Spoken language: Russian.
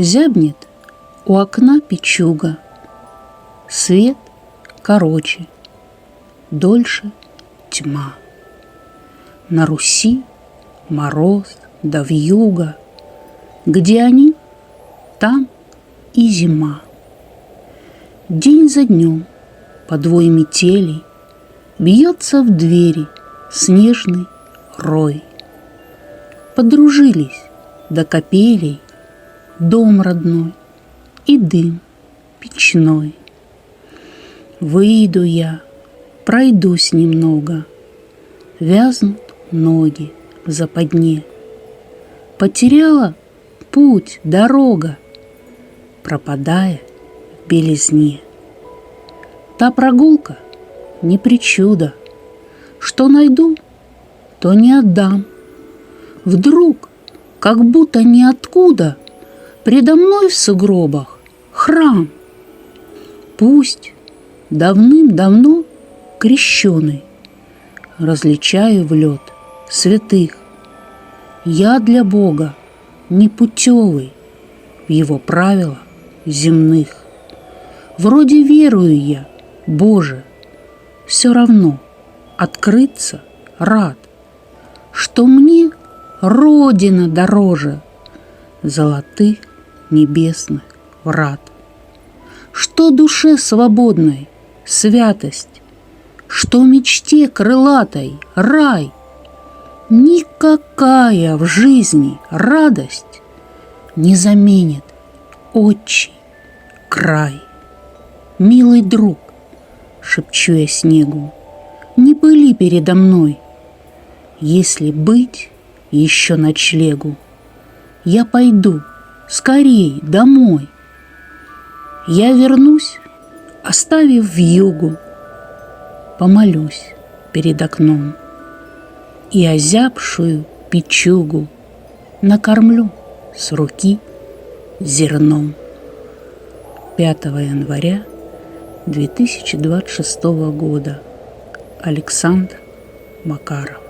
Зябнет у окна печуга, свет короче, дольше тьма. На Руси мороз да вьюга, где они, там и зима. День за днем подвой метелей бьется в двери снежный рой. Подружились до капелей дом родной и дым печной. Выйду я, пройдусь немного, вязнут ноги в западне. Потеряла путь, дорога, пропадая в белизне. Та прогулка не причуда, что найду, то не отдам. Вдруг, как будто ниоткуда, предо мной в сугробах храм. Пусть давным-давно крещеный, различаю в лед святых. Я для Бога непутевый в Его правилах земных. Вроде верую я, Боже, все равно открыться рад, что мне Родина дороже золотых небесных врат, что душе свободной святость, что мечте крылатой рай. Никакая в жизни радость не заменит отчий край. Милый друг, шепчу я снегу, не пыли передо мной. Если быть еще ночлегу, я пойду скорей домой. Я вернусь, оставив вьюгу, помолюсь перед окном и озябшую печугу накормлю с руки зерном. 5 января 2026 года. Александр Макаров.